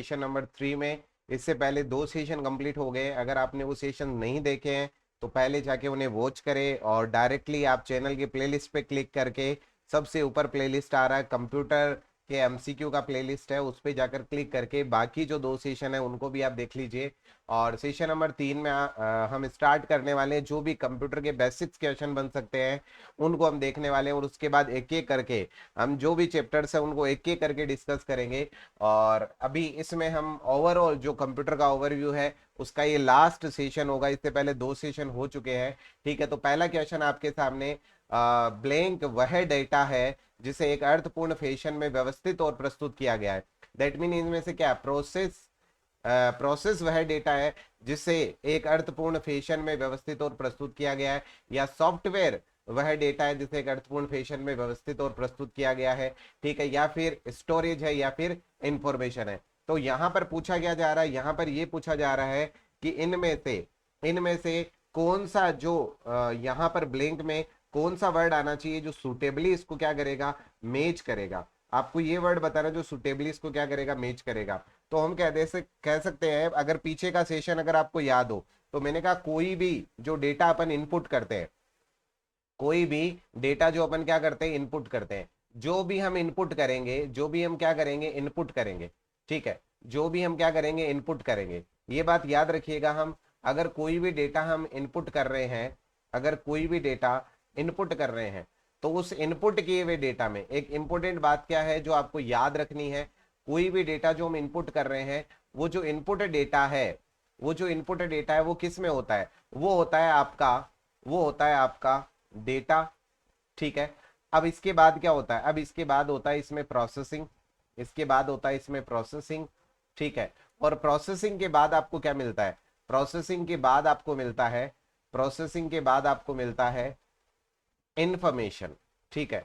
Session number 3 में। इससे पहले 2 सेशन कंप्लीट हो गए। अगर आपने वो सेशन नहीं देखे हैं तो पहले जाके उन्हें वॉच करें, और डायरेक्टली आप चैनल की प्लेलिस्ट पे क्लिक करके सबसे ऊपर प्लेलिस्ट आ रहा है कंप्यूटर के एमसीक्यू का प्लेलिस्ट है, उस पर जाकर क्लिक करके बाकी जो 2 सेशन है उनको भी आप देख लीजिए। और सेशन नंबर 3 में हम स्टार्ट करने वाले हैं, जो भी कंप्यूटर के बेसिक्स क्वेश्चन बन सकते हैं उनको हम देखने वाले हैं, और उसके बाद एक एक करके हम जो भी चैप्टर्स है उनको एक एक करके डिस्कस करेंगे। और अभी इसमें हम ओवरऑल जो कंप्यूटर का ओवरव्यू है उसका ये लास्ट सेशन होगा। इससे पहले 2 सेशन हो चुके हैं। ठीक है, तो पहला क्वेश्चन आपके सामने, ब्लैंक वह डेटा है जिसे एक अर्थपूर्ण फैशन में व्यवस्थित और प्रस्तुत किया गया है। दैट मीन इनमें से क्या, प्रोसेस वह डेटा है जिसे एक अर्थपूर्ण फैशन में व्यवस्थित और प्रस्तुत किया गया है, या सॉफ्टवेयर वह डेटा है जिसे एक अर्थपूर्ण फैशन में व्यवस्थित और प्रस्तुत किया गया है। ठीक है, या फिर स्टोरेज है, या फिर इंफॉर्मेशन है। तो यहां पर पूछा गया जा रहा है, यहां पर यह पूछा जा रहा है कि इनमें से कौन सा जो यहां पर ब्लैंक में कौन सा वर्ड आना चाहिए जो सुटेबली इसको क्या करेगा, मैच करेगा। आपको ये वर्ड बताना जो सुटेबली इसको क्या करेगा, मैच करेगा। तो हम कह सकते हैं, अगर पीछे का सेशन अगर आपको याद हो तो मैंने कहा कोई भी जो डेटा अपन इनपुट करते हैं, कोई भी डेटा जो अपन क्या करते हैं, इनपुट करते हैं, जो भी हम इनपुट करेंगे, जो भी हम क्या करेंगे, इनपुट करेंगे। ठीक है, जो भी हम क्या करेंगे, इनपुट करेंगे। ये बात याद रखिएगा, हम अगर कोई भी डेटा हम इनपुट कर रहे हैं, अगर कोई भी डेटा इनपुट कर रहे हैं, तो उस इनपुट किए हुए डेटा में एक इंपॉर्टेंट बात क्या है जो आपको याद रखनी है। कोई भी डेटा जो हम इनपुट कर रहे हैं, वो जो इनपुट डेटा है, वो जो इनपुट डेटा है वो किस में होता है, वो होता है आपका डेटा। ठीक है, अब इसके बाद क्या होता है, अब इसके बाद होता है इसमें प्रोसेसिंग, इसके बाद होता है इसमें प्रोसेसिंग। ठीक है, और प्रोसेसिंग के बाद आपको क्या मिलता है, प्रोसेसिंग के बाद आपको मिलता है, प्रोसेसिंग के बाद आपको मिलता है इंफॉर्मेशन। ठीक है,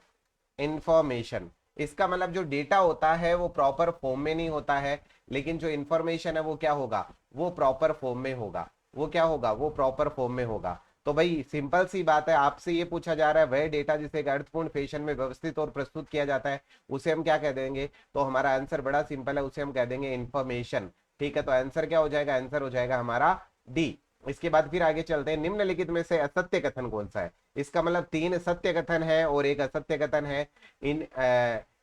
इंफॉर्मेशन, इसका मतलब जो डेटा होता है वो प्रॉपर फॉर्म में नहीं होता है, लेकिन जो इंफॉर्मेशन है वो क्या होगा, वो प्रॉपर फॉर्म में होगा। वो क्या होगा, वो प्रॉपर फॉर्म में होगा। तो भाई सिंपल सी बात है, आपसे ये पूछा जा रहा है वह डेटा जिसे एक अर्थपूर्ण फैशन में व्यवस्थित और प्रस्तुत किया जाता है, उसे हम क्या कह देंगे। तो हमारा आंसर बड़ा सिंपल है, उसे हम कह देंगे इंफॉर्मेशन। ठीक है, तो आंसर क्या हो जाएगा, आंसर हो जाएगा हमारा डी। इसके बाद फिर आगे चलते हैं, निम्नलिखित में से असत्य कथन कौन सा है। इसका मतलब 3 सत्य कथन है और एक असत्य कथन है। इन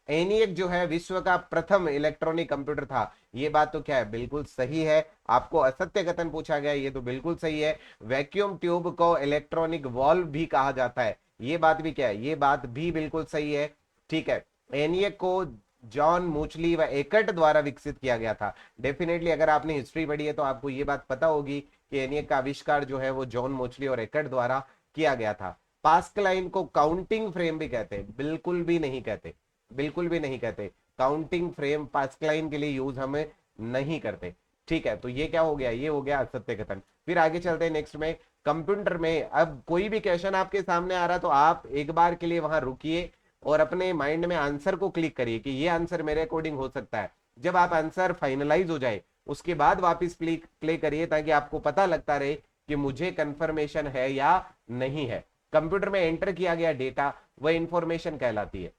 एनियक जो है विश्व का प्रथम इलेक्ट्रॉनिक कंप्यूटर था, ये बात तो क्या है, बिल्कुल सही है। आपको असत्य कथन पूछा गया, ये तो बिल्कुल सही है। वैक्यूम ट्यूब को इलेक्ट्रॉनिक वॉल्व भी कहा जाता है, ये बात भी क्या है, ये बात भी बिल्कुल सही है। ठीक है, एनियक को जॉन मूचली व एकर्ट द्वारा विकसित किया गया था। डेफिनेटली अगर आपने हिस्ट्री पढ़ी है तो आपको ये बात पता होगी कि एनियक का आविष्कार जो है वो जॉन मूचली और एकर्ट द्वारा किया गया था। पास्कलाइन को काउंटिंग फ्रेम भी कहते हैं, बिल्कुल भी नहीं कहते, बिल्कुल भी नहीं कहते। काउंटिंग फ्रेम पास्कलाइन के लिए यूज हमें नहीं करते। ठीक है, तो ये क्या हो गया, ये हो गया असत्य कथन। फिर आगे चलते हैं नेक्स्ट में, कंप्यूटर में अब कोई भी क्वेश्चन आपके सामने आ रहा तो आप एक बार के लिए वहां रुकिए और अपने माइंड में आंसर को क्लिक करिए कि ये आंसर मेरे अकॉर्डिंग हो सकता है। जब आप आंसर फाइनलाइज हो जाए उसके बाद वापस प्ले करिए, ताकि आपको पता लगता रहे कि मुझे कंफर्मेशन है या नहीं है। कंप्यूटर में एंटर किया गया डेटा वह इंफॉर्मेशन कहलाती है।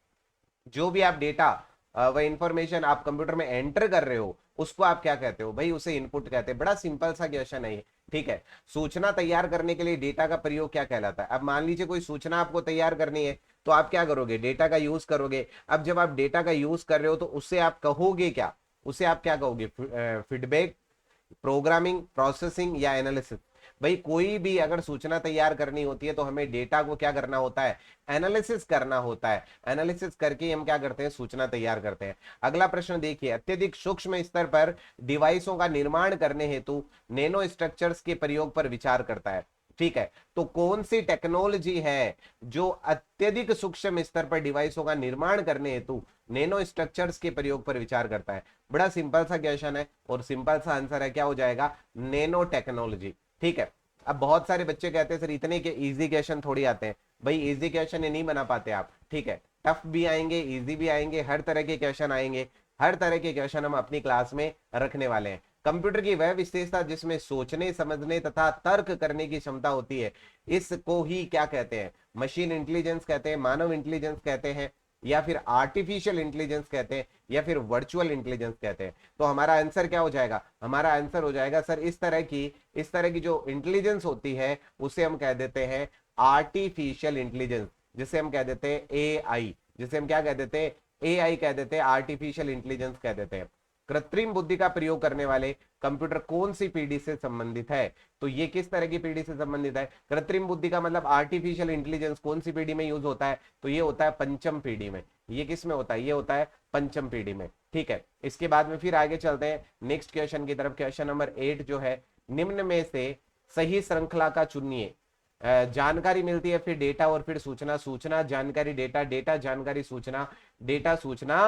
जो भी आप डेटा वह इंफॉर्मेशन आप कंप्यूटर में एंटर कर रहे हो उसको आप क्या कहते हो भाई, उसे इनपुट कहते हैं। बड़ा सिंपल सा क्वेश्चन है ये। ठीक है, सूचना तैयार करने के लिए डेटा का प्रयोग क्या कहलाता है। अब मान लीजिए कोई सूचना आपको तैयार करनी है तो आप क्या करोगे, डेटा का यूज करोगे। अब जब आप डेटा का यूज कर रहे हो तो उससे आप कहोगे क्या, उसे आप क्या कहोगे, फीडबैक, प्रोग्रामिंग, प्रोसेसिंग या एनालिसिस। भाई कोई भी अगर सूचना तैयार करनी होती है तो हमें डेटा को क्या करना होता है, एनालिसिस करना होता है। एनालिसिस करके हम क्या करते हैं, सूचना तैयार करते हैं। अगला प्रश्न देखिए, अत्यधिक सूक्ष्म स्तर पर डिवाइसों का निर्माण करने हेतु नैनो स्ट्रक्चर्स के प्रयोग पर विचार करता है। ठीक है, तो कौन सी टेक्नोलॉजी है जो अत्यधिक सूक्ष्म स्तर पर डिवाइसों का निर्माण करने हेतु नैनो स्ट्रक्चर्स के प्रयोग पर विचार करता है। बड़ा सिंपल सा क्वेश्चन है और सिंपल सा आंसर है, क्या हो जाएगा, नैनो टेक्नोलॉजी। ठीक है, अब बहुत सारे बच्चे कहते हैं सर इतने के इजी क्वेश्चन थोड़ी आते हैं। भाई इजी क्वेश्चन ये नहीं बना पाते आप। ठीक है, टफ भी आएंगे, इजी भी आएंगे, हर तरह के क्वेश्चन आएंगे। हर तरह के क्वेश्चन हम अपनी क्लास में रखने वाले हैं। कंप्यूटर की वह विशेषता जिसमें सोचने, समझने तथा तर्क करने की क्षमता होती है, इसको ही क्या कहते हैं, मशीन इंटेलिजेंस कहते हैं, मानव इंटेलिजेंस कहते हैं, या फिर आर्टिफिशियल इंटेलिजेंस कहते हैं या फिर वर्चुअल इंटेलिजेंस कहते हैं। तो हमारा आंसर क्या हो जाएगा, हमारा आंसर हो जाएगा सर इस तरह की जो इंटेलिजेंस होती है उसे हम कह देते हैं आर्टिफिशियल इंटेलिजेंस, जिसे हम कह देते हैं एआई, जिसे हम क्या कह देते हैं, एआई कह देते हैं, आर्टिफिशियल इंटेलिजेंस कह देते हैं। कृत्रिम बुद्धि का प्रयोग करने वाले कंप्यूटर कौन सी पीढ़ी से संबंधित है, तो ये किस तरह की पीढ़ी से संबंधित है, कृत्रिम बुद्धि का मतलब आर्टिफिशियल इंटेलिजेंस कौन सी पीढ़ी में यूज होता है, तो ये होता है पंचम पीढ़ी में। ये किस में होता है, ये होता है पंचम पीढ़ी में। ठीक है, इसके बाद में फिर आगे चलते हैं नेक्स्ट क्वेश्चन की तरफ। क्वेश्चन नंबर 8 जो है, निम्न में से सही श्रृंखला का चुनिए। जानकारी मिलती है, फिर डेटा और फिर सूचना, सूचना जानकारी डेटा, डेटा जानकारी सूचना, डेटा सूचना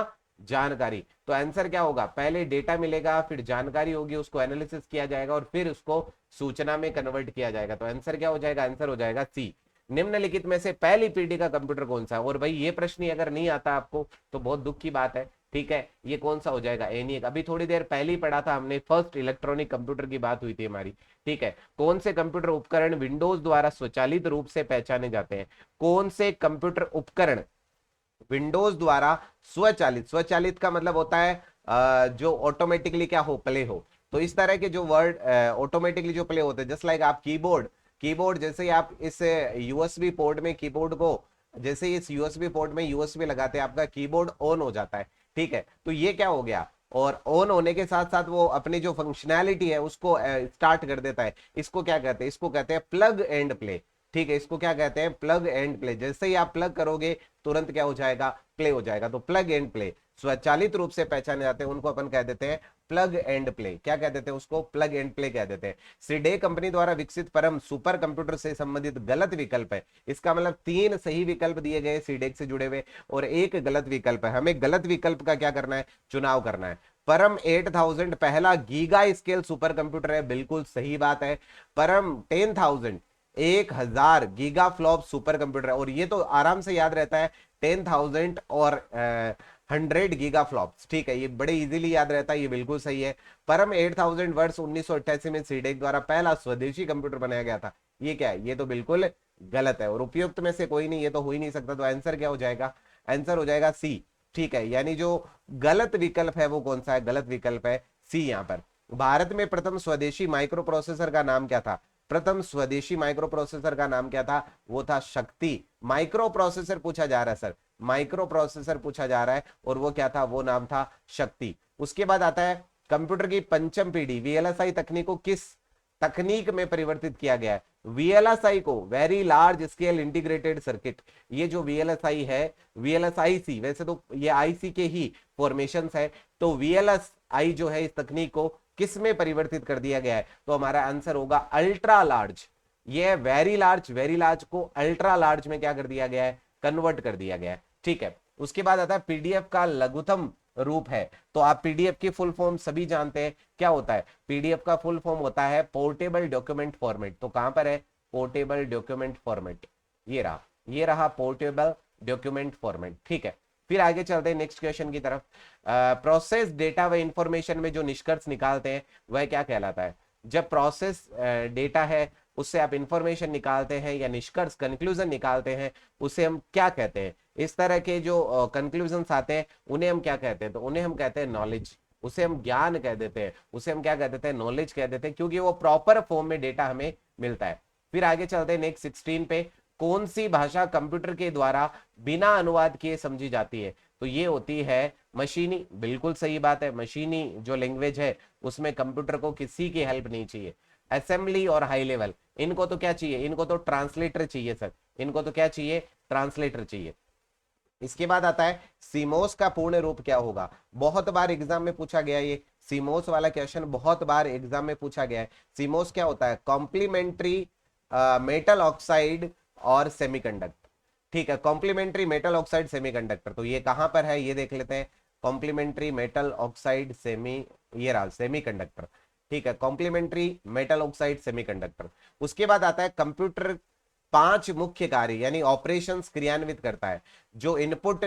जानकारी। तो आंसर क्या होगा, पहले डेटा मिलेगा, फिर जानकारी होगी, उसको एनालिसिस किया जाएगा और फिर उसको सूचना में कन्वर्ट किया जाएगा। तो आंसर क्या हो जाएगा, आंसर हो जाएगा सी। निम्नलिखित में से पहली पीढ़ी का कंप्यूटर कौन सा है, और भाई ये प्रश्न ही अगर नहीं आता आपको तो बहुत दुख की बात है। ठीक है, ये कौन सा हो जाएगा, एनिक। अभी थोड़ी देर पहले ही पढ़ा था हमने, फर्स्ट इलेक्ट्रॉनिक कंप्यूटर की बात हुई थी हमारी। ठीक है, कौन से कंप्यूटर उपकरण विंडोज द्वारा स्वचालित रूप से पहचाने जाते हैं, कौन से कंप्यूटर उपकरण विंडोज द्वारा स्वचालित, स्वचालित का मतलब होता है जो ऑटोमेटिकली क्या हो, प्ले हो। तो इस तरह के जो वर्ड ऑटोमेटिकली जो प्ले होते हैं, जस्ट लाइक आप कीबोर्ड, कीबोर्ड जैसे ही आप इस यूएसबी पोर्ट में कीबोर्ड को, जैसे इस यूएसबी पोर्ट में यूएसबी लगाते हैं, आपका कीबोर्ड ऑन हो जाता है। ठीक है, तो ये क्या हो गया, और ऑन होने के साथ साथ वो अपनी जो फंक्शनैलिटी है उसको स्टार्ट कर देता है। इसको क्या कहते हैं, इसको कहते हैं प्लग एंड प्ले। ठीक है, इसको क्या कहते हैं, प्लग एंड प्ले। जैसे ही आप प्लग करोगे तुरंत क्या हो जाएगा, प्ले हो जाएगा। तो प्लग एंड प्ले, स्वचालित रूप से पहचाने जाते हैं, उनको अपन कह देते हैं प्लग एंड प्ले। क्या कह देते हैं उसको, प्लग एंड प्ले कह देते हैं। सीडे कंपनी द्वारा विकसित परम सुपर कंप्यूटर से संबंधित गलत विकल्प है। इसका मतलब 3 सही विकल्प दिए गए सीडेक से जुड़े हुए और 1 गलत विकल्प है। हमें गलत विकल्प का क्या करना है, चुनाव करना है। परम 8000 पहला गीगा स्केल सुपर कंप्यूटर है, बिल्कुल सही बात है। परम 10,000 1000 गीगा फ्लॉप सुपर कंप्यूटर है, और ये तो आराम से याद रहता है 10,000 और 100 गीगा फ्लॉप्स। ठीक है, ये बड़े इजीली याद रहता है, ये बिल्कुल सही है। परम 8000 वर्ष 1988 में सीडेक द्वारा पहला स्वदेशी कंप्यूटर बनाया गया था। ये क्या है, ये तो बिल्कुल गलत है, और उपयुक्त में से कोई नहीं, ये तो हो ही नहीं सकता। तो आंसर क्या हो जाएगा, आंसर हो जाएगा सी। ठीक है, यानी जो गलत विकल्प है वो कौन सा है, गलत विकल्प है सी यहाँ पर। भारत में प्रथम स्वदेशी माइक्रो प्रोसेसर का नाम क्या था, प्रथम स्वदेशी माइक्रो प्रोसेसर का नाम क्या था, वो था शक्ति। माइक्रो प्रोसेसर पूछा जा रहा है सर, माइक्रो प्रोसेसर पूछा जा रहा है, और वो क्या था, वो नाम था शक्ति। उसके बाद आता है कंप्यूटर की पंचम पीढ़ी वीएलएसआई तकनीक को किस तकनीक में परिवर्तित किया गया है। वीएलएसआई को very large scale integrated circuit, ये जो वीएलएसआई है, वीएलएसआईसी, वैसे तो ये आईसी के ही फॉर्मेशंस है, तो वीएलएसआई जो है इस तकनीक को किस में परिवर्तित कर दिया गया है, तो हमारा आंसर होगा अल्ट्रा लार्ज। ये वेरी लार्ज को अल्ट्रा लार्ज में क्या कर दिया गया है, कन्वर्ट कर दिया गया है। ठीक है, उसके बाद आता है पीडीएफ का लघुत्तम रूप है। तो आप पीडीएफ की फुल फॉर्म सभी जानते हैं, क्या होता है, पीडीएफ का फुल फॉर्म होता है पोर्टेबल डॉक्यूमेंट फॉर्मेट। तो कहां पर है, पोर्टेबल डॉक्यूमेंट फॉर्मेट, ये रहा पोर्टेबल डॉक्यूमेंट फॉर्मेट। ठीक है, फिर आगे चलते हैं नेक्स्ट क्वेश्चन की तरफ। प्रोसेस डेटा व इंफॉर्मेशन में जो निष्कर्ष निकालते हैं वह क्या कहलाता है। जब प्रोसेस डेटा है उससे आप इंफॉर्मेशन निकालते हैं या निष्कर्ष कंक्लूजन निकालते हैं, उसे हम क्या कहते हैं। इस तरह के जो कंक्लूजन्स आते हैं उन्हें हम क्या कहते हैं, तो उन्हें हम कहते हैं नॉलेज, उसे हम ज्ञान कह देते हैं, उसे हम क्या कह देते हैं, नॉलेज कह देते हैं, क्योंकि वो प्रॉपर फॉर्म में डेटा हमें मिलता है। फिर आगे चलते हैं नेक्स्ट 16 पे, कौन सी भाषा कंप्यूटर के द्वारा बिना अनुवाद किए समझी जाती है, तो ये होती है मशीनी। बिल्कुल सही बात है, मशीनी जो लैंग्वेज है उसमें कंप्यूटर को किसी की हेल्प नहीं चाहिए। असेंबली और हाई लेवल, इनको तो क्या चाहिए, इनको तो ट्रांसलेटर चाहिए सर, इनको तो क्या चाहिए, ट्रांसलेटर चाहिए। इसके बाद आता है सीमोस का पूर्ण रूप क्या होगा। बहुत बार एग्जाम में पूछा गया, ये सीमोस वाला क्वेश्चन बहुत बार एग्जाम में पूछा गया है। सीमोस क्या होता है, कॉम्प्लीमेंट्री मेटल ऑक्साइड और सेमीकंडक्टर। ठीक है, कॉम्प्लीमेंट्री मेटल ऑक्साइड सेमीकंडक्टर, तो ये कहां पर है, ये देख लेते हैं। कॉम्प्लीमेंट्री मेटल ऑक्साइड ये रहा सेमीकंडक्टर। ठीक है, कॉम्प्लीमेंट्री मेटल ऑक्साइड सेमीकंडक्टर। उसके बाद आता है कंप्यूटर 5 मुख्य कार्य यानी ऑपरेशंस क्रियान्वित करता है, जो इनपुट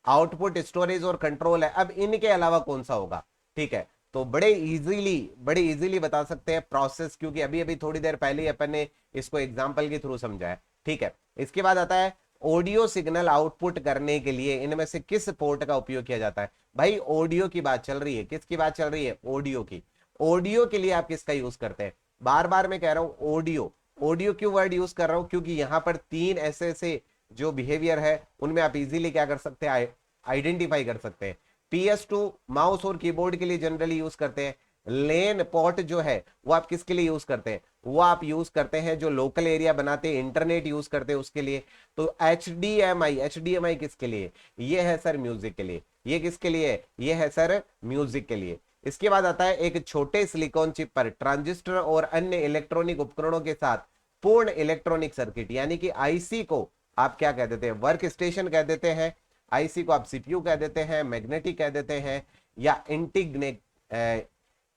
आउटपुट स्टोरेज और कंट्रोल है। अब इनके अलावा कौन सा होगा। ठीक है, तो बड़े इजीली बता सकते हैं प्रोसेस, क्योंकि अभी अभी थोड़ी देर पहले अपन ने इसको एग्जांपल के थ्रू समझा है। ठीक है, इसके बाद आता है ऑडियो सिग्नल आउटपुट करने के लिए इनमें से किस पोर्ट का उपयोग किया जाता है? भाई ऑडियो की बात चल रही है, किसकी बात चल रही है? ऑडियो की। ऑडियो के लिए आप किसका यूज करते हैं? बार बार मैं कह रहा हूं ऑडियो। ऑडियो क्यों वर्ड यूज कर रहा हूं? क्योंकि यहां पर तीन ऐसे ऐसे जो बिहेवियर है उनमें आप इजीली क्या कर सकते हैं? आइडेंटिफाई कर सकते हैं। PS2 माउस और कीबोर्ड के लिए जनरली यूज करते हैं। लेन पोर्ट जो है वो आप किसके लिए यूज करते हैं? वो आप यूज करते हैं जो लोकल एरिया बनाते हैं, इंटरनेट यूज करते हैं उसके लिए। तो HDMI किसके लिए? ये है सर म्यूजिक के लिए। ये किसके लिए है? ये है सर म्यूजिक के लिए। इसके बाद आता है एक छोटे सिलिकॉन चिप पर ट्रांजिस्टर और अन्य इलेक्ट्रॉनिक उपकरणों के साथ पूर्ण इलेक्ट्रॉनिक सर्किट, यानी कि आईसी को आप क्या कह देते हैं? वर्क स्टेशन कह देते हैं। आईसी को आप सीपीयू कह देते हैं, मैग्नेटिक कह देते हैं, या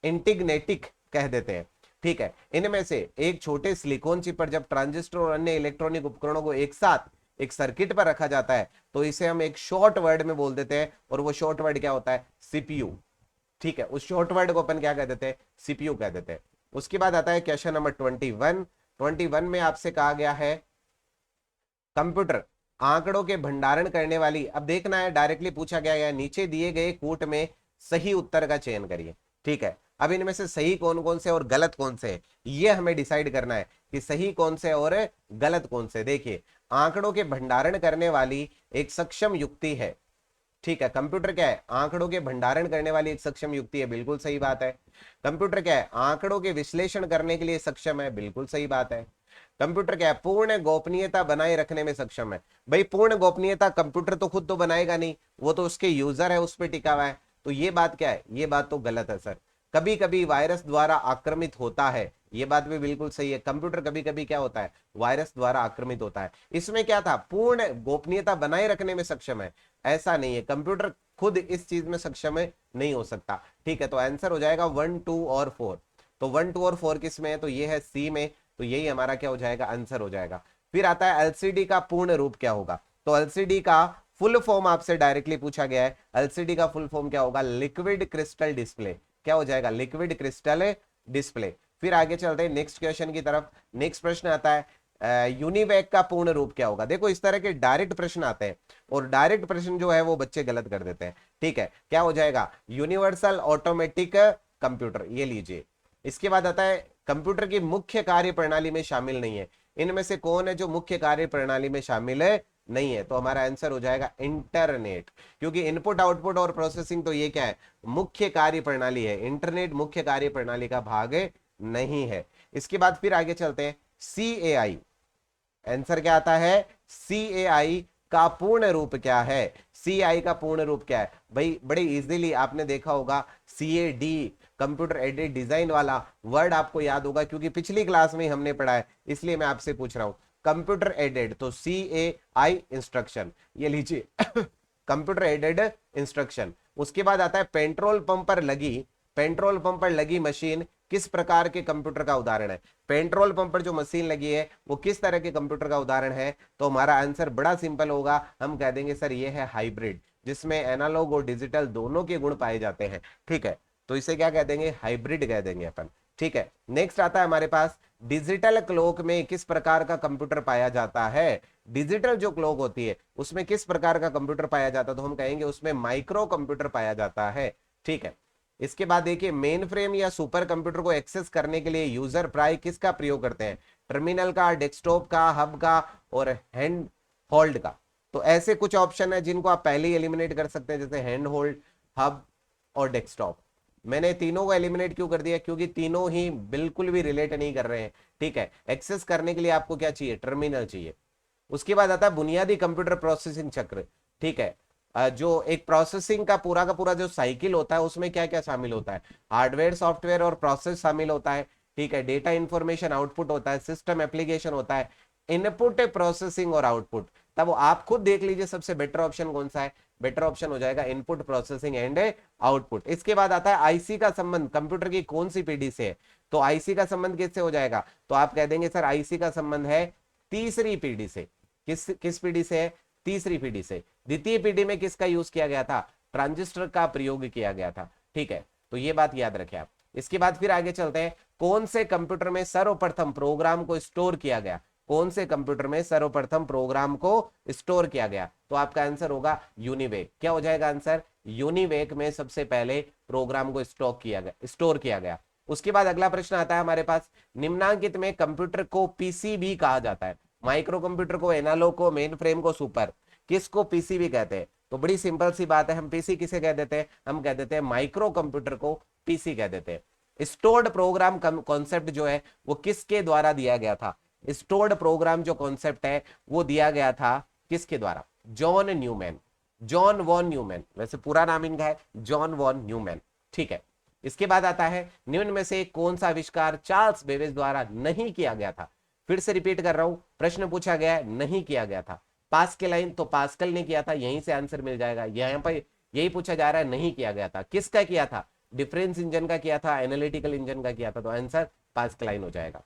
इंटिग्नेटिक कह देते हैं। ठीक है, इनमें से एक छोटे सिलिकॉन चिप पर जब ट्रांजिस्टर और अन्य इलेक्ट्रॉनिक उपकरणों को एक साथ एक सर्किट पर रखा जाता है तो इसे हम एक शॉर्ट वर्ड में बोल देते हैं, और वो शॉर्ट वर्ड क्या होता है? सीपीयू। ठीक है, उस शॉर्ट वर्ड को अपन क्या कह देते हैं? सीपीयू कह देते हैं। उसके बाद आता है क्वेश्चन नंबर 21 में आपसे कहा गया है कंप्यूटर आंकड़ों के भंडारण करने वाली, अब देखना है डायरेक्टली पूछा गया है, नीचे दिए गए कूट में सही उत्तर का चयन करिए। ठीक है, अब इनमें से सही कौन कौन से और गलत कौन से है ये हमें डिसाइड करना है कि सही कौन से और गलत कौन से। देखिए, आंकड़ों के भंडारण करने वाली एक सक्षम युक्ति है। ठीक है, कंप्यूटर क्या है? आंकड़ों के भंडारण करने वाली एक सक्षम युक्ति है, बिल्कुल सही बात है। कंप्यूटर क्या है? आंकड़ों के विश्लेषण करने के लिए सक्षम है, बिल्कुल सही बात है। कंप्यूटर क्या है? पूर्ण गोपनीयता बनाए रखने में सक्षम है। भाई पूर्ण गोपनीयता कंप्यूटर तो खुद तो बनाएगा नहीं, वो तो उसके यूजर है, उस पर टिका हुआ है। तो ये बात क्या है? ये बात तो गलत है सर। कभी कभी वायरस द्वारा आक्रमित होता है, ये बात भी बिल्कुल सही है। कंप्यूटर कभी कभी क्या होता है? वायरस द्वारा आक्रमित होता है। इसमें क्या था? पूर्ण गोपनीयता बनाए रखने में सक्षम है, ऐसा नहीं है। कंप्यूटर खुद इस चीज में सक्षम है, नहीं हो सकता। ठीक है, तो आंसर हो जाएगा 1, 2 और 4। तो 1, 2 और 4 किस में है? तो ये है सी में। तो यही हमारा क्या हो जाएगा? आंसर हो जाएगा। फिर आता है एलसीडी का पूर्ण रूप क्या होगा? तो एलसीडी का फुल फॉर्म आपसे डायरेक्टली पूछा गया है। एलसीडी का फुल फॉर्म क्या होगा? Liquid crystal display. क्या हो जाएगा? Liquid crystal display. फिर आगे चलते हैं नेक्स्ट क्वेश्चन की तरफ। नेक्स्ट प्रश्न आता है यूनिवैक का पूर्ण रूप क्या होगा? देखो, इस तरह के डायरेक्ट प्रश्न आते हैं, और डायरेक्ट प्रश्न जो है वो बच्चे गलत कर देते हैं। ठीक है, क्या हो जाएगा? यूनिवर्सल ऑटोमेटिक कंप्यूटर, ये लीजिए। इसके बाद आता है कंप्यूटर की मुख्य कार्य प्रणाली में शामिल नहीं है। इनमें से कौन है जो मुख्य कार्य प्रणाली में शामिल है? नहीं है। तो हमारा आंसर हो जाएगा इंटरनेट, क्योंकि इनपुट आउटपुट और प्रोसेसिंग तो ये क्या है? मुख्य कार्य प्रणाली है। इंटरनेट मुख्य कार्य प्रणाली का भाग नहीं है। इसके बाद फिर आगे चलते हैं CAI। आंसर क्या आता है? CAI का पूर्ण रूप क्या है? CAI का पूर्ण रूप क्या है? भाई बड़े इजीली आपने देखा होगा, CAD कंप्यूटर एडेड डिजाइन वाला वर्ड आपको याद होगा, क्योंकि पिछली क्लास में हमने पढ़ा है, इसलिए मैं आपसे पूछ रहा हूं। कंप्यूटर एडेड, तो CAI इंस्ट्रक्शन, ये लीजिए कंप्यूटर एडेड इंस्ट्रक्शन। उसके बाद आता है पेट्रोल पंप पर लगी मशीन किस प्रकार के कंप्यूटर का उदाहरण है? पेट्रोल पंप पर जो मशीन लगी है वो किस तरह के कंप्यूटर का उदाहरण है? तो हमारा आंसर बड़ा सिंपल होगा, हम कह देंगे सर ये है हाइब्रिड, जिसमें एनालॉग और डिजिटल दोनों के गुण पाए जाते हैं। ठीक है, तो इसे क्या कह देंगे? हाइब्रिड कह देंगे अपन। ठीक है, नेक्स्ट आता है हमारे पास डिजिटल क्लॉक में किस प्रकार का कंप्यूटर पाया जाता है? डिजिटल जो क्लॉक होती है उसमें किस प्रकार का कंप्यूटर पाया जाता है? तो हम कहेंगे उसमें माइक्रो कंप्यूटर पाया जाता है। ठीक है, इसके बाद देखिए मेन फ्रेम या सुपर कंप्यूटर को एक्सेस करने के लिए यूजर प्राय किसका प्रयोग करते हैं? टर्मिनल का, डेस्कटॉप का, हब का और हैंड होल्ड का। तो ऐसे कुछ ऑप्शन है जिनको आप पहले ही एलिमिनेट कर सकते हैं, जैसे हैंड होल्ड, हब और डेस्कटॉप। मैंने तीनों को एलिमिनेट क्यों कर दिया? क्योंकि तीनों ही बिल्कुल भी रिलेट नहीं कर रहे हैं। ठीक है, एक्सेस करने के लिए आपको क्या चाहिए? टर्मिनल चाहिए। उसके बाद आता है बुनियादी कंप्यूटर प्रोसेसिंग चक्र। ठीक है, जो एक प्रोसेसिंग का पूरा जो साइकिल होता है उसमें क्या क्या शामिल होता है? हार्डवेयर, सॉफ्टवेयर और प्रोसेस शामिल होता है। ठीक है, डेटा इंफॉर्मेशन आउटपुट होता है, सिस्टम एप्लीकेशन होता है, इनपुट प्रोसेसिंग और आउटपुट। तब आप खुद देख लीजिए सबसे बेटर ऑप्शन कौन सा है? बेटर ऑप्शन हो जाएगा इनपुट प्रोसेसिंग एंड आउटपुट। इसके बाद आता है आईसी का संबंध कंप्यूटर की कौन सी पीढ़ी से है? तो आईसी का संबंध किससे हो जाएगा? तो आप कह देंगे सर आईसी का संबंध है तीसरी पीढ़ी से। किस पीढ़ी से है? तीसरी पीढ़ी से। द्वितीय पीढ़ी में किसका यूज किया गया था? ट्रांजिस्टर का प्रयोग किया गया था। ठीक है, तो ये बात याद रखें आप। इसके बाद फिर आगे चलते हैं, कौन से कंप्यूटर में सर्वप्रथम प्रोग्राम को स्टोर किया गया? कौन से कंप्यूटर में सर्वप्रथम प्रोग्राम को स्टोर किया गया? तो आपका आंसर होगा यूनिवेक। क्या हो जाएगा आंसर? यूनिवेक में सबसे पहले प्रोग्राम को स्टोर किया गया। उसके बाद अगला प्रश्न आता है हमारे पास, निम्नांकित में कंप्यूटर को पीसीबी कहा जाता है? माइक्रो कंप्यूटर को एनालॉग को मेन फ्रेम को सुपर, किसको पीसीबी कहते हैं? तो बड़ी सिंपल सी बात है, हम पीसी किसे कह देते हैं? हम कह देते हैं माइक्रो कंप्यूटर को पीसी कह देते हैं। स्टोर्ड प्रोग्राम कॉन्सेप्ट जो है वो किसके द्वारा दिया गया था? स्टोर्ड प्रोग्राम जो कॉन्सेप्ट है वो दिया गया था किसके द्वारा? John Neumann, John von Neumann, वैसे पूरा नाम इनका है जॉन वॉन न्यूमैन। ठीक है, इसके बाद आता है निम्न में से कौन सा आविष्कार चार्ल्स बेबेज द्वारा नहीं किया गया था? फिर से रिपीट कर रहा हूं, प्रश्न पूछा गया है, नहीं किया गया था। पास्कल लाइन तो पास्कल ने किया था, यहीं से आंसर मिल जाएगा। यहाँ पर यही पूछा जा रहा है, नहीं किया गया था। किसका किया था? डिफरेंस इंजन का किया था, एनालिटिकल इंजन का किया था, तो आंसर पास्कल लाइन हो जाएगा।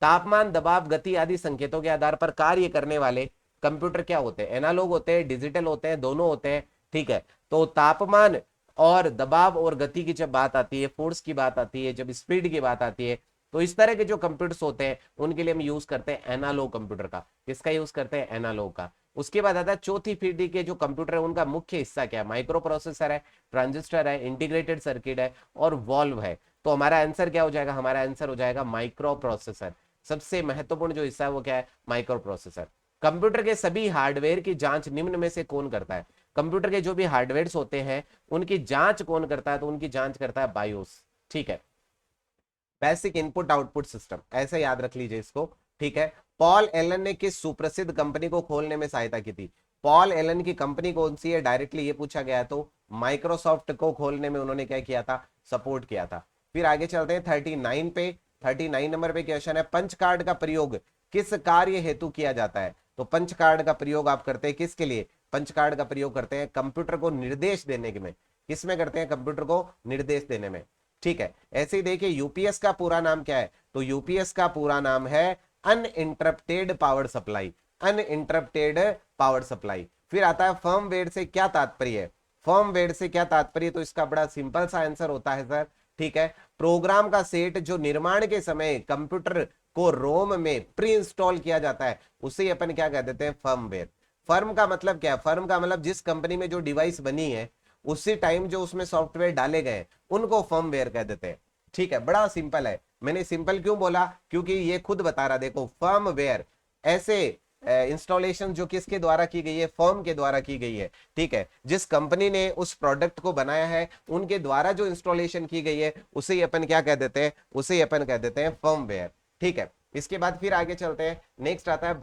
तापमान, दबाव, गति आदि संकेतों के आधार पर कार्य करने वाले कंप्यूटर क्या होते हैं? एनालॉग होते हैं, डिजिटल होते हैं, दोनों होते हैं। ठीक है, तो तापमान और दबाव और गति की जब बात आती है, फोर्स की बात आती है, जब स्पीड की बात आती है, तो इस तरह के जो कंप्यूटर्स होते हैं उनके लिए हम यूज करते हैं एनालॉग कंप्यूटर का। किसका यूज करते हैं? एनालॉग का। उसके बाद आता है चौथी पीढ़ी के जो कंप्यूटर है उनका मुख्य हिस्सा क्या है? माइक्रो प्रोसेसर है, ट्रांजिस्टर है, इंटीग्रेटेड सर्किट है और वॉल्व है। तो हमारा आंसर क्या हो जाएगा? हमारा आंसर हो जाएगा माइक्रो प्रोसेसर। सबसे महत्वपूर्ण जो हिस्सा है वो क्या है? Micro processor. कंप्यूटर के सभी हार्डवेयर की जांच निम्न में से कौन करता है? कंप्यूटर के जो भी हार्डवेयर होते हैं उनकी जांच कौन करता है? तो उनकी जांच करता है बायोस। ठीक है, बेसिक इनपुट आउटपुट सिस्टम, ऐसे याद रख लीजिए इसको। ठीक है, पॉल एलन ने किस सुप्रसिद्ध कंपनी को खोलने में सहायता की थी? पॉल एलन की कंपनी कौन सी है? डायरेक्टली ये पूछा गया है, तो माइक्रोसॉफ्ट को खोलने में उन्होंने क्या किया था? सपोर्ट किया था। फिर आगे चलते हैं 39 पे। 39 नंबर पे क्वेश्चन है, पंच कार्ड का प्रयोग किस कार्य हेतु किया जाता है? तो पंच कार्ड का प्रयोग आप करते हैं किसके लिए? पंच कार्ड का प्रयोग करते हैं कंप्यूटर को निर्देश देने में। किस में करते हैं? कंप्यूटर को निर्देश देने में। ठीक है, ऐसे ही देखिए यूपीएस का पूरा नाम क्या है? तो यूपीएस का पूरा नाम है uninterrupted power supply, uninterrupted power supply. फिर आता है फर्मवेयर से क्या तात्पर्य है? फर्मवेयर से क्या तात्पर्य? तो इसका बड़ा सिंपल सा आंसर होता है सर। ठीक है, प्रोग्राम का सेट जो निर्माण के समय कंप्यूटर को रोम में प्री इंस्टॉल किया जाता है उसे अपन क्या कह देते हैं? फर्मवेयर। फर्म का मतलब क्या है? फर्म का मतलब जिस कंपनी में जो डिवाइस बनी है उसी टाइम जो उसमें सॉफ्टवेयर डाले गए उनको फर्मवेयर कह देते हैं। ठीक है, बड़ा सिंपल है। मैंने सिंपल क्यों बोला? क्योंकि ये खुद बता रहा, देखो फर्मवेयर ऐसे इंस्टॉलेशन जो किसके द्वारा की गई है? फर्म के द्वारा की गई है। ठीक है, जिस कंपनी ने उस प्रोडक्ट को बनाया है उनके द्वारा जो इंस्टॉलेशन की गई है उसे ही अपन क्या कह देते हैं? उसे ही अपन कह देते हैं फर्मवेयर। ठीक है, इसके बाद फिर आगे चलते हैं। नेक्स्ट आता है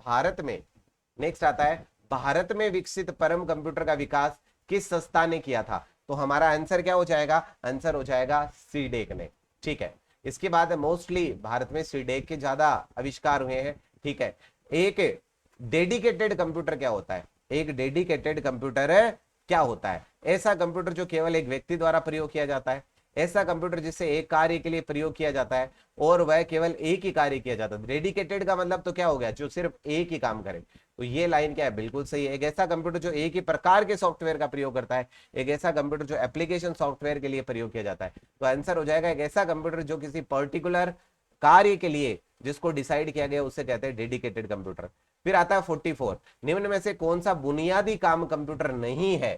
भारत में विकसित परम कंप्यूटर का विकास किस संस्था ने किया था? तो हमारा आंसर क्या हो जाएगा? आंसर हो जाएगा सीडेक ने। ठीक है, इसके बाद मोस्टली भारत में सीडेक के ज्यादा आविष्कार हुए हैं। ठीक है, एक डेडिकेटेड कंप्यूटर क्या होता है? एक डेडिकेटेड कंप्यूटर क्या होता है? ऐसा कंप्यूटर जो केवल एक व्यक्ति द्वारा प्रयोग किया जाता है, ऐसा कंप्यूटर जिसे एक कार्य के लिए प्रयोग किया जाता है और वह केवल एक ही कार्य किया जाता है। डेडिकेटेड का मतलब तो क्या हो गया? जो सिर्फ एक ही काम करे। तो ये लाइन क्या है? बिल्कुल सही है। एक ऐसा कंप्यूटर जो एक ही प्रकार के सॉफ्टवेयर का प्रयोग करता है, एक ऐसा कंप्यूटर जो एप्लीकेशन सॉफ्टवेयर के लिए प्रयोग किया जाता है। तो आंसर हो जाएगा एक ऐसा कंप्यूटर जो किसी पर्टिकुलर कार्य के लिए जिसको डिसाइड किया गया उसे कहते हैं डेडिकेटेड कंप्यूटर। फिर आता है 44, निम्न में से कौन सा बुनियादी काम कंप्यूटर नहीं है?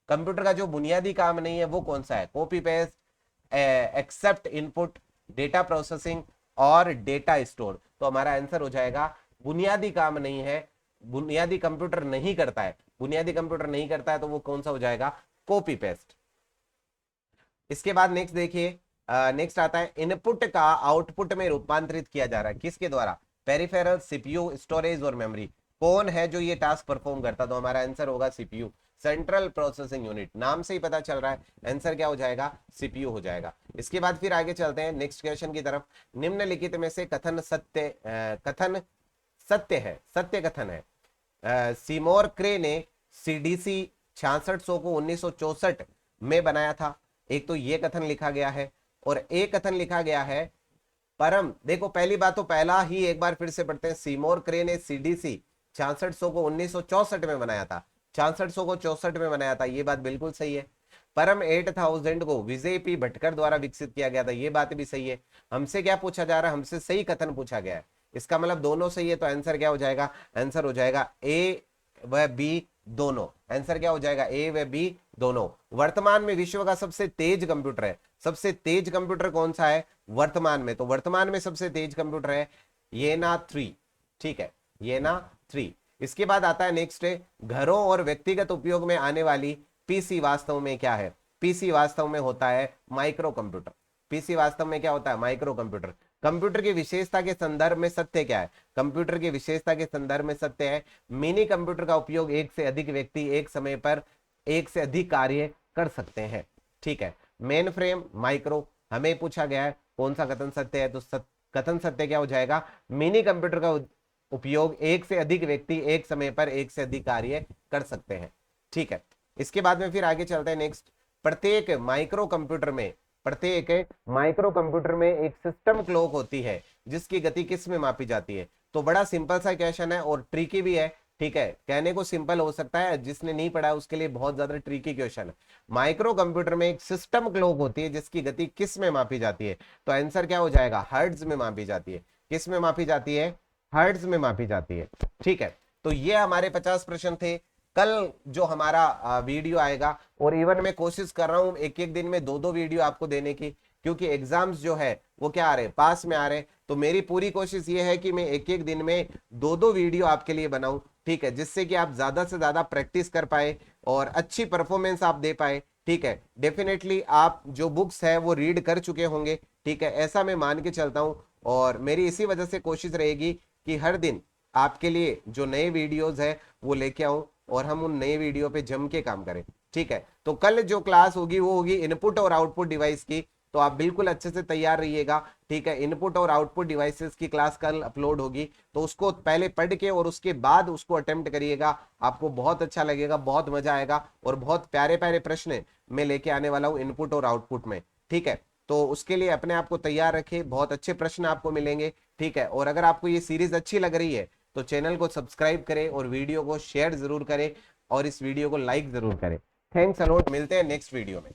कंप्यूटर का जो बुनियादी काम नहीं है वो कौन सा है? Copy paste, accept input, data processing और डेटा स्टोर। तो हमारा आंसर हो जाएगा बुनियादी काम नहीं है, बुनियादी कंप्यूटर नहीं करता है। बुनियादी कंप्यूटर नहीं करता है तो वो कौन सा हो जाएगा? Copy paste. इसके बाद नेक्स्ट देखिए, नेक्स्ट आता है इनपुट का आउटपुट में रूपांतरित किया जा रहा है किसके द्वारा? पेरिफेरल, सीपीयू, स्टोरेज और मेमोरी। कौन है जो ये टास्क परफॉर्म करता? तो हमारा आंसर होगा सीपीयू, सेंट्रल प्रोसेसिंग यूनिट। नाम से ही पता चल रहा है, आंसर क्या हो जाएगा? सीपीयू हो जाएगा। इसके बाद फिर आगे चलते हैं नेक्स्ट क्वेश्चन की तरफ। निम्नलिखित में से कथन सत्य कथन है। सीमोर क्रे ने सीडीसी 6600 को 1964 में बनाया था। एक तो ये कथन लिखा गया है और एक कथन लिखा गया है परम। देखो पहली बात तो पहला ही एक बार फिर से पढ़ते हैं। सीमोर क्रे ने सीडीसी 6600 को 1964 में बनाया था। 6600 को 64 में बनाया था, ये बात बिल्कुल सही है। परम 8000 को विजय पी भटकर द्वारा विकसित किया गया था, ये बात भी सही है। हमसे क्या पूछा जा रहा है? हमसे सही कथन पूछा गया है। इसका मतलब दोनों सही है, तो आंसर क्या हो जाएगा, आंसर हो जाएगा ए व बी दोनों। आंसर क्या हो जाएगा, ए व बी दोनों। वर्तमान में विश्व का सबसे तेज कंप्यूटर है, सबसे तेज कंप्यूटर कौन सा है वर्तमान में, तो वर्तमान में सबसे तेज कंप्यूटर है येना 3, ठीक है, येना 3। इसके बाद आता है नेक्स्ट है घरों और व्यक्तिगत उपयोग में आने वाली पीसी वास्तव में क्या है, पीसी वास्तव में होता है माइक्रो कंप्यूटर। पीसी वास्तव में क्या होता है, माइक्रो कंप्यूटर। कंप्यूटर की विशेषता के संदर्भ में सत्य क्या है, कंप्यूटर की विशेषता के संदर्भ में सत्य है मिनी कंप्यूटर का उपयोग एक से अधिक व्यक्ति एक समय पर एक से अधिक कार्य कर सकते हैं, ठीक है। मेन फ्रेम माइक्रो, हमें पूछा गया है कौन सा कथन सत्य है, तो कथन सत्य क्या हो जाएगा, मिनी कंप्यूटर का उपयोग एक से अधिक व्यक्ति एक समय पर एक से अधिक कार्य कर सकते हैं, ठीक है। इसके बाद में फिर आगे चलते हैं नेक्स्ट। प्रत्येक माइक्रो कंप्यूटर में, प्रत्येक माइक्रो कंप्यूटर में एक सिस्टम क्लॉक होती है जिसकी गति किस में मापी जाती है, तो बड़ा सिंपल सा क्वेश्चन है और ट्रिकी भी है, ठीक है। कहने को सिंपल हो सकता है, जिसने नहीं पढ़ा है उसके लिए बहुत ज्यादा ट्रिकी क्वेश्चन है। माइक्रो कंप्यूटर में एक सिस्टम क्लॉक होती है जिसकी गति किस में मापी जाती है, तो आंसर क्या हो जाएगा, हर्ट्ज में मापी जाती है। किस में मापी जाती है, हर्ट्ज में मापी जाती है, ठीक है। तो ये हमारे 50 प्रश्न थे। कल जो हमारा वीडियो आएगा, और इवन मैं कोशिश कर रहा हूं एक एक दिन में 2-2 वीडियो आपको देने की, क्योंकि एग्जाम्स जो है वो क्या आ रहे, पास में आ रहे। तो मेरी पूरी कोशिश ये है कि मैं एक एक दिन में 2-2 वीडियो आपके लिए बनाऊं, ठीक है, जिससे कि आप ज्यादा से ज्यादा प्रैक्टिस कर पाए और अच्छी परफॉर्मेंस आप दे पाए, ठीक है। डेफिनेटली आप जो बुक्स है वो रीड कर चुके होंगे, ठीक है, ऐसा मैं मान के चलता हूं। और मेरी इसी वजह से कोशिश रहेगी कि हर दिन आपके लिए जो नए वीडियोज है वो लेके आऊं और हम उन नए वीडियो पे जम के काम करें, ठीक है। तो कल जो क्लास होगी वो होगी इनपुट और आउटपुट डिवाइस की, तो आप बिल्कुल अच्छे से तैयार रहिएगा, ठीक है। इनपुट और आउटपुट डिवाइसेस की क्लास कल अपलोड होगी, तो उसको पहले पढ़ के और उसके बाद उसको अटेम्प्ट करिएगा, आपको बहुत अच्छा लगेगा, बहुत मजा आएगा और बहुत प्यारे प्यारे प्रश्न मैं लेके आने वाला हूँ इनपुट और आउटपुट में, ठीक है। तो उसके लिए अपने आप को तैयार रखें, बहुत अच्छे प्रश्न आपको मिलेंगे, ठीक है। और अगर आपको ये सीरीज अच्छी लग रही है तो चैनल को सब्सक्राइब करें और वीडियो को शेयर जरूर करें और इस वीडियो को लाइक जरूर करें। थैंक्स अलॉट, मिलते हैं नेक्स्ट वीडियो में।